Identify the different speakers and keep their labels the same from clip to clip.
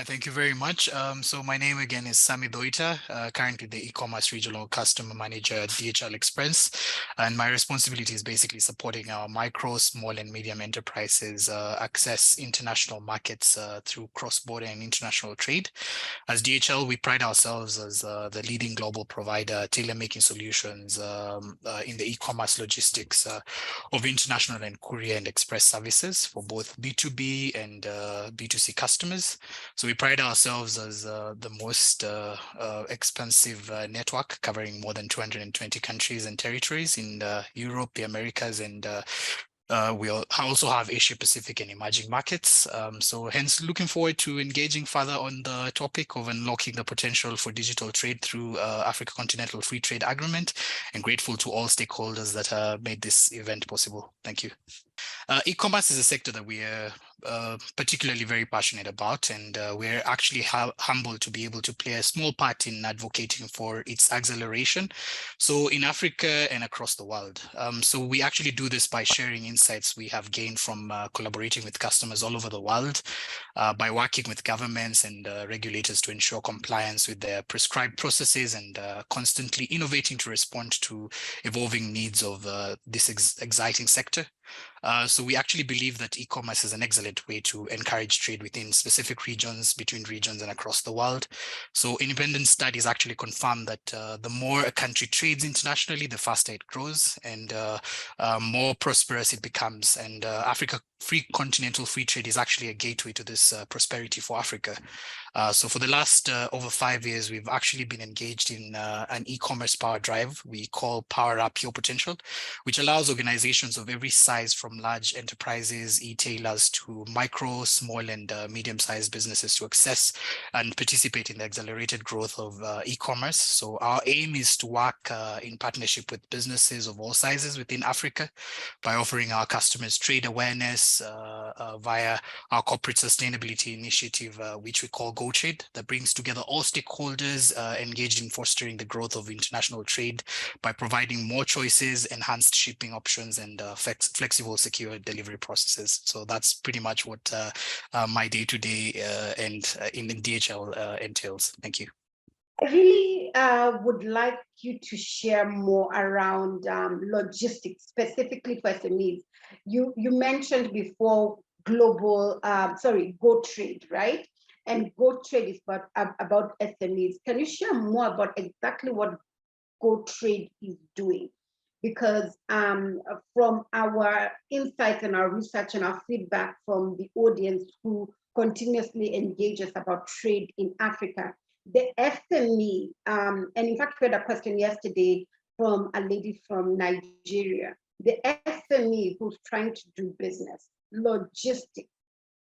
Speaker 1: Thank you very much. So my name again is Sammy Thuita, currently the e-commerce regional customer manager at DHL Express. And my responsibility is basically supporting our micro, small and medium enterprises access international markets through cross-border and international trade. As DHL, we pride ourselves as the leading global provider, tailor-making solutions in the e-commerce logistics of international and courier and express services for both B2B and B2C customers. So we pride ourselves as the most expansive network covering more than 220 countries and territories in Europe, the Americas, and we also have Asia Pacific and emerging markets. So hence looking forward to engaging further on the topic of unlocking the potential for digital trade through Africa Continental Free Trade Agreement, and grateful to all stakeholders that made this event possible. Thank you. E-commerce is a sector that we are particularly very passionate about, and we're actually humbled to be able to play a small part in advocating for its acceleration. So in Africa and across the world. So we actually do this by sharing insights we have gained from collaborating with customers all over the world, by working with governments and regulators to ensure compliance with their prescribed processes, and constantly innovating to respond to evolving needs of this exciting sector. So we actually believe that e-commerce is an excellent way to encourage trade within specific regions, between regions, and across the world. So independent studies actually confirm that the more a country trades internationally, the faster it grows and more prosperous it becomes. And Africa Continental Free Trade is actually a gateway to this prosperity for Africa. So for the last over 5 years, we've actually been engaged in an e-commerce power drive we call Power Up Your Potential, which allows organizations of every size, from large enterprises, e-tailers, to micro, small, and medium-sized businesses to access and participate in the accelerated growth of e-commerce. So our aim is to work in partnership with businesses of all sizes within Africa by offering our customers trade awareness via our corporate sustainability initiative, which we call GoTrade, that brings together all stakeholders engaged in fostering the growth of international trade by providing more choices, enhanced shipping options, and flexible, secure delivery processes. So that's pretty much what my day-to-day and in DHL entails. Thank you.
Speaker 2: I really would like you to share more around logistics, specifically for SMEs. You mentioned before GoTrade, right? And GoTrade is about SMEs. Can you share more about exactly what GoTrade is doing? Because from our insights and our research and our feedback from the audience who continuously engage us about trade in Africa, the SME, and in fact, we had a question yesterday from a lady from Nigeria. The SME who's trying to do business, logistics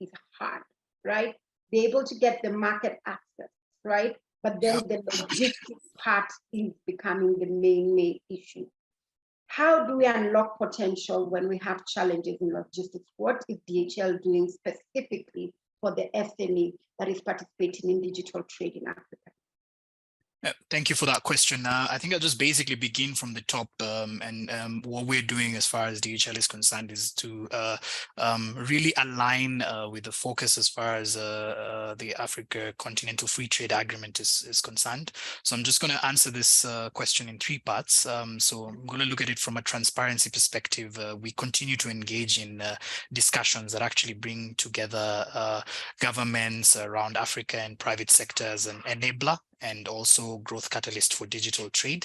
Speaker 2: is hard, right? They're able to get the market access, right? But then the logistics part is becoming the main issue. How do we unlock potential when we have challenges in logistics? What is DHL doing specifically for the SME that is participating in digital trade in Africa?
Speaker 1: Thank you for that question. I think I'll just basically begin from the top, and what we're doing as far as DHL is concerned is to really align with the focus as far as the Africa Continental Free Trade Agreement is concerned. So I'm just going to answer this question in 3 parts. So I'm going to look at it from a transparency perspective. We continue to engage in discussions that actually bring together governments around Africa and private sector as an enabler and also growth catalyst for digital trade.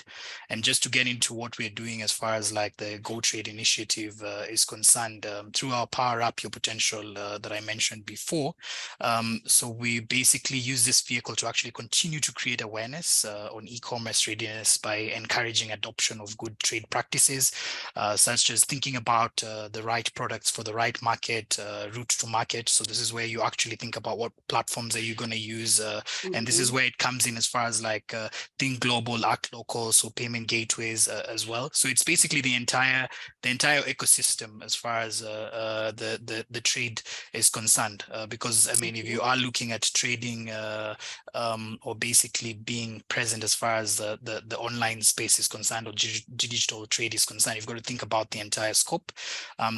Speaker 1: And just to get into what we're doing as far as like the GoTrade initiative is concerned, through our Power Up Your Potential that I mentioned before. So we basically use this vehicle to actually continue to create awareness on e-commerce readiness by encouraging adoption of good trade practices, such as thinking about the right products for the right market, route to market. So this is where you actually think about what platforms are you going to use. And this is where it comes in as as far as like think global, act local, so payment gateways as well. So it's basically the entire ecosystem as far as the trade is concerned. Because I mean, if you are looking at trading or basically being present as far as the online space is concerned, or digital trade is concerned, you've got to think about the entire scope.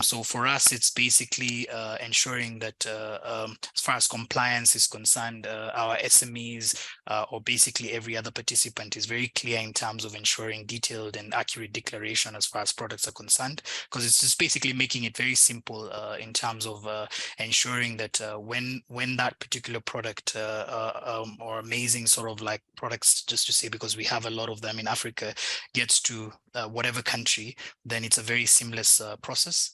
Speaker 1: So for us, it's basically ensuring that as far as compliance is concerned, our SMEs or basically every other participant is very clear in terms of ensuring detailed and accurate declaration as far as products are concerned, because it's just basically making it very simple in terms of ensuring that when that particular product or amazing sort of like products, just to say, because we have a lot of them in Africa, gets to whatever country, then it's a very seamless process.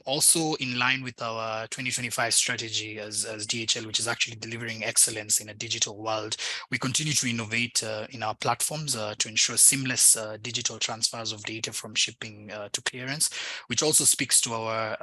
Speaker 1: Also in line with our 2025 strategy as DHL, which is actually delivering excellence in a digital world, we continue to innovate in our platforms to ensure seamless digital transfers of data from shipping to clearance, which also speaks to our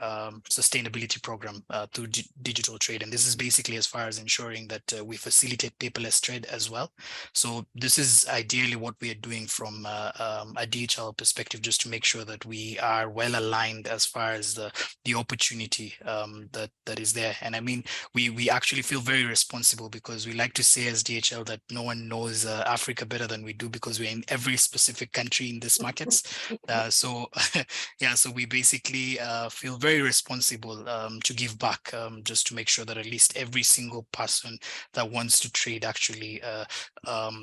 Speaker 1: sustainability program through digital trade. And this is basically as far as ensuring that we facilitate paperless trade as well. So this is ideally what we are doing from a DHL perspective, just to make sure that we are well aligned as far as the opportunity that is there. And I mean, we actually feel very responsible, because we like to say as DHL that no one knows Africa better than we do, because we're in every specific country in these markets. So yeah, so we basically feel very responsible to give back, just to make sure that at least every single person that wants to trade actually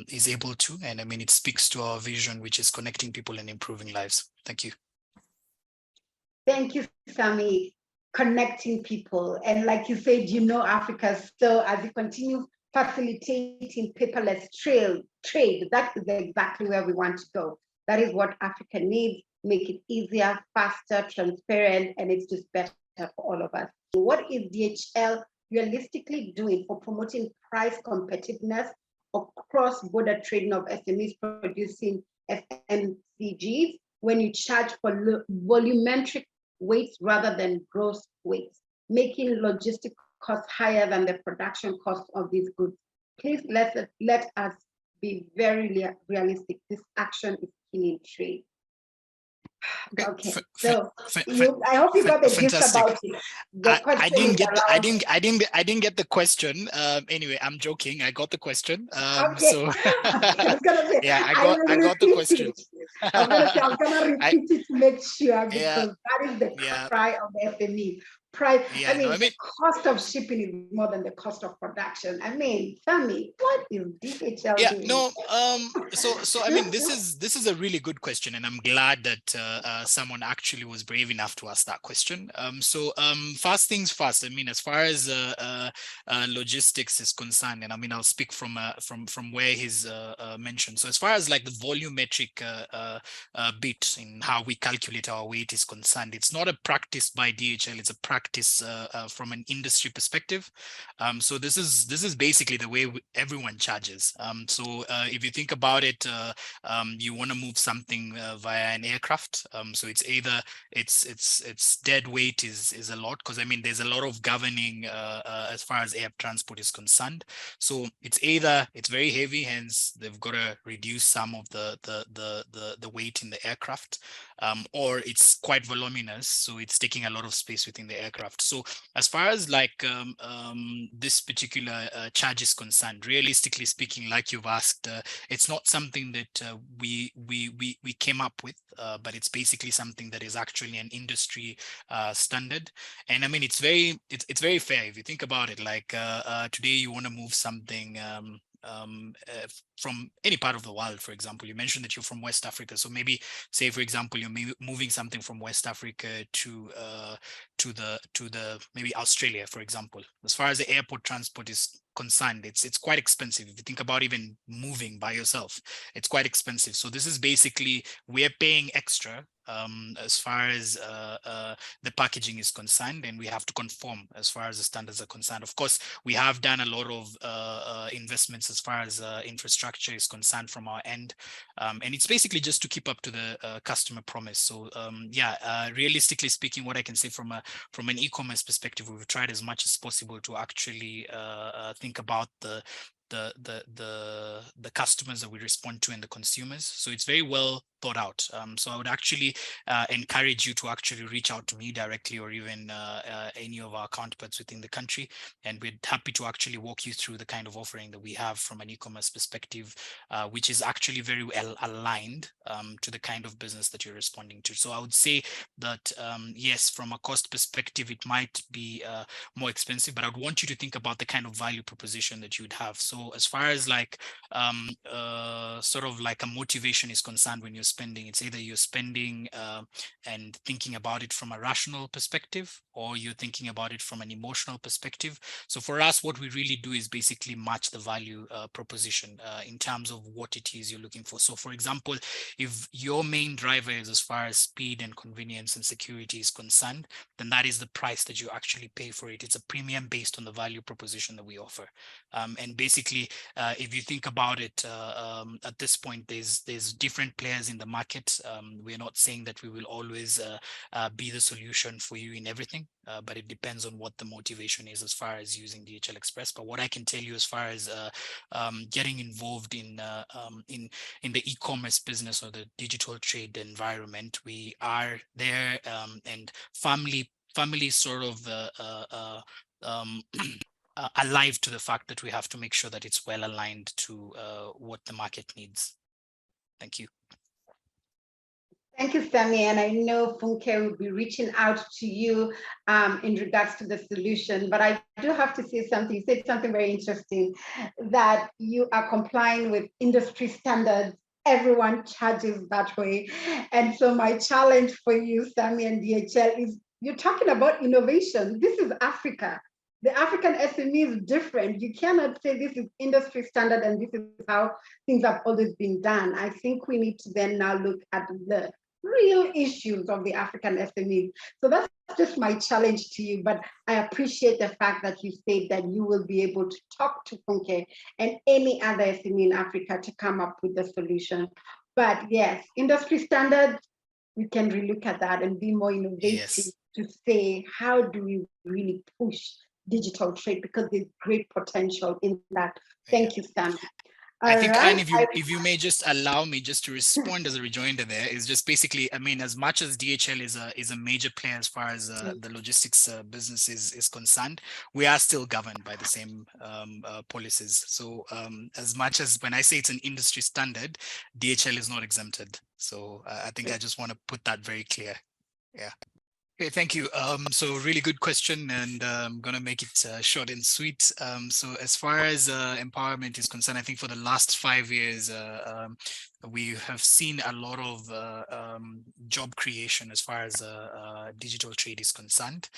Speaker 1: is able to. And I mean, it speaks to our vision, which is connecting people and improving lives. Thank you.
Speaker 2: Thank you, Sammy. Connecting people. And like you said, you know, Africa still, as you continue facilitating paperless trade, that is exactly where we want to go. That is what Africa needs. Make it easier, faster, transparent, and it's just better for all of us. What is DHL realistically doing for promoting price competitiveness or cross-border trading of SMEs producing FMCGs when you charge for volumetric weights rather than gross weights, making logistic costs higher than the production cost of these goods? Please let us be very realistic. This action is killing trade. Okay, so I hope you got the gist about it.
Speaker 1: I didn't get the question. Anyway, I'm joking. I got the question.
Speaker 2: Okay.
Speaker 1: So
Speaker 2: I was gonna say,
Speaker 1: yeah, I got the question.
Speaker 2: I'm gonna repeat it to make sure, because that is the cry of the SME. Price.
Speaker 1: Yeah,
Speaker 2: the cost of shipping is more than the cost of production. I mean, Sammy, what is DHL doing?
Speaker 1: So I mean, this is a really good question, and I'm glad that someone actually was brave enough to ask that question. First things first. I mean, as far as logistics is concerned, and I mean, I'll speak from where he's mentioned. So as far as like the volumetric bit in how we calculate our weight is concerned, it's not a practice by DHL. It's a practice from an industry perspective. So this is basically the way everyone charges. So if you think about it, you want to move something via an aircraft. So it's either it's dead weight is a lot, because I mean there's a lot of governing as far as air transport is concerned. So it's either it's very heavy, hence they've got to reduce some of the weight in the aircraft, or it's quite voluminous, so it's taking a lot of space within the aircraft. So as far as like this particular charge is concerned, realistically speaking, like you've asked, it's not something that we came up with, but it's basically something that is actually an industry standard. And I mean, it's very fair if you think about it. Like today, you want to move something from any part of the world. For example, you mentioned that you're from West Africa, so maybe say, for example, you're moving something from West Africa to the maybe Australia, for example. As far as the airport transport is concerned, it's quite expensive. If you think about even moving by yourself, it's quite expensive. So this is basically, we're paying extra as far as the packaging is concerned, and we have to conform as far as the standards are concerned. Of course, we have done a lot of investments as far as infrastructure is concerned from our end, and it's basically just to keep up to the customer promise. So realistically speaking, what I can say from an e-commerce perspective, we've tried as much as possible to actually think about the the customers that we respond to and the consumers. So it's very well thought out. So I would actually encourage you to actually reach out to me directly, or even any of our counterparts within the country, and we're happy to actually walk you through the kind of offering that we have from an e-commerce perspective, which is actually very well aligned to the kind of business that you're responding to. So I would say that yes, from a cost perspective, it might be more expensive, but I'd want you to think about the kind of value proposition that you would have. So as far as like sort of like a motivation is concerned when you're spending, it's either you're spending and thinking about it from a rational perspective, or you're thinking about it from an emotional perspective. So for us, what we really do is basically match the value proposition in terms of what it is you're looking for. So for example, if your main driver is as far as speed and convenience and security is concerned, then that is the price that you actually pay for it. It's a premium based on the value proposition that we offer. And basically, if you think about it, at this point, there's different players in the market. We're not saying that we will always be the solution for you in everything, but it depends on what the motivation is as far as using DHL Express. But what I can tell you as far as getting involved in the e-commerce business or the digital trade environment, we are there, and family sort of alive to the fact that we have to make sure that it's well aligned to what the market needs. Thank you.
Speaker 2: Thank you, Sammy. And I know Funke will be reaching out to you in regards to the solution. But I do have to say something. You said something very interesting, that you are complying with industry standards. Everyone charges that way. And so my challenge for you, Sammy and DHL, is you're talking about innovation. This is Africa. The African SME is different. You cannot say this is industry standard and this is how things have always been done. I think we need to then now look at the real issues of the African SMEs. So that's just my challenge to you, but I appreciate the fact that you said that you will be able to talk to Funke and any other SME in Africa to come up with the solution. But yes, industry standards, we can relook at that and be more innovative to say, how do we really push digital trade, because there's great potential in that. Thank you, Sam.
Speaker 1: I think, and if you may just allow me just to respond as a rejoinder, there is just basically, I mean, as much as DHL is a major player as far as the logistics business is concerned, we are still governed by the same policies. So as much as when I say it's an industry standard, DHL is not exempted. So I think I just want to put that very clear. Yeah. Okay, thank you. So really good question, and I'm going to make it short and sweet. So as far as empowerment is concerned, I think for the last 5 years, we have seen a lot of job creation as far as digital trade is concerned.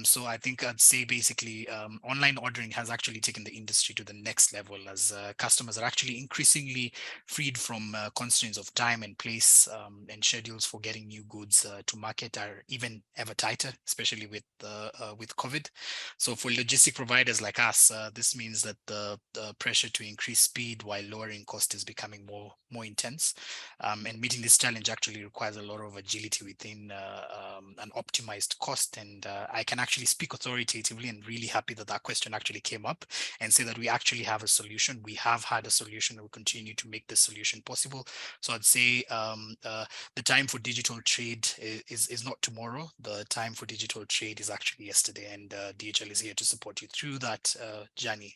Speaker 1: So I think I'd say basically online ordering has actually taken the industry to the next level, as customers are actually increasingly freed from constraints of time and place, and schedules for getting new goods to market are even ever tighter, especially with COVID. So for logistic providers like us, this means that the pressure to increase speed while lowering cost is becoming more intense. And meeting this challenge actually requires a lot of agility within an optimized cost. And I can actually speak authoritatively, and really happy that that question actually came up, and say that we actually have a solution. We have had a solution, and we'll continue to make the solution possible. So I'd say the time for digital trade is not tomorrow. The time for digital trade is actually yesterday, and DHL is here to support you through that journey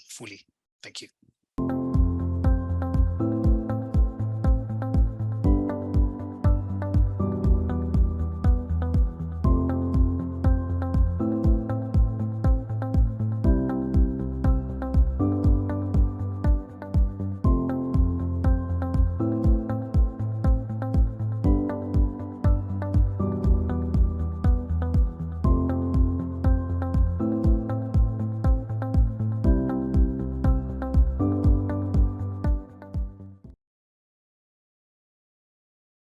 Speaker 1: fully. Thank you.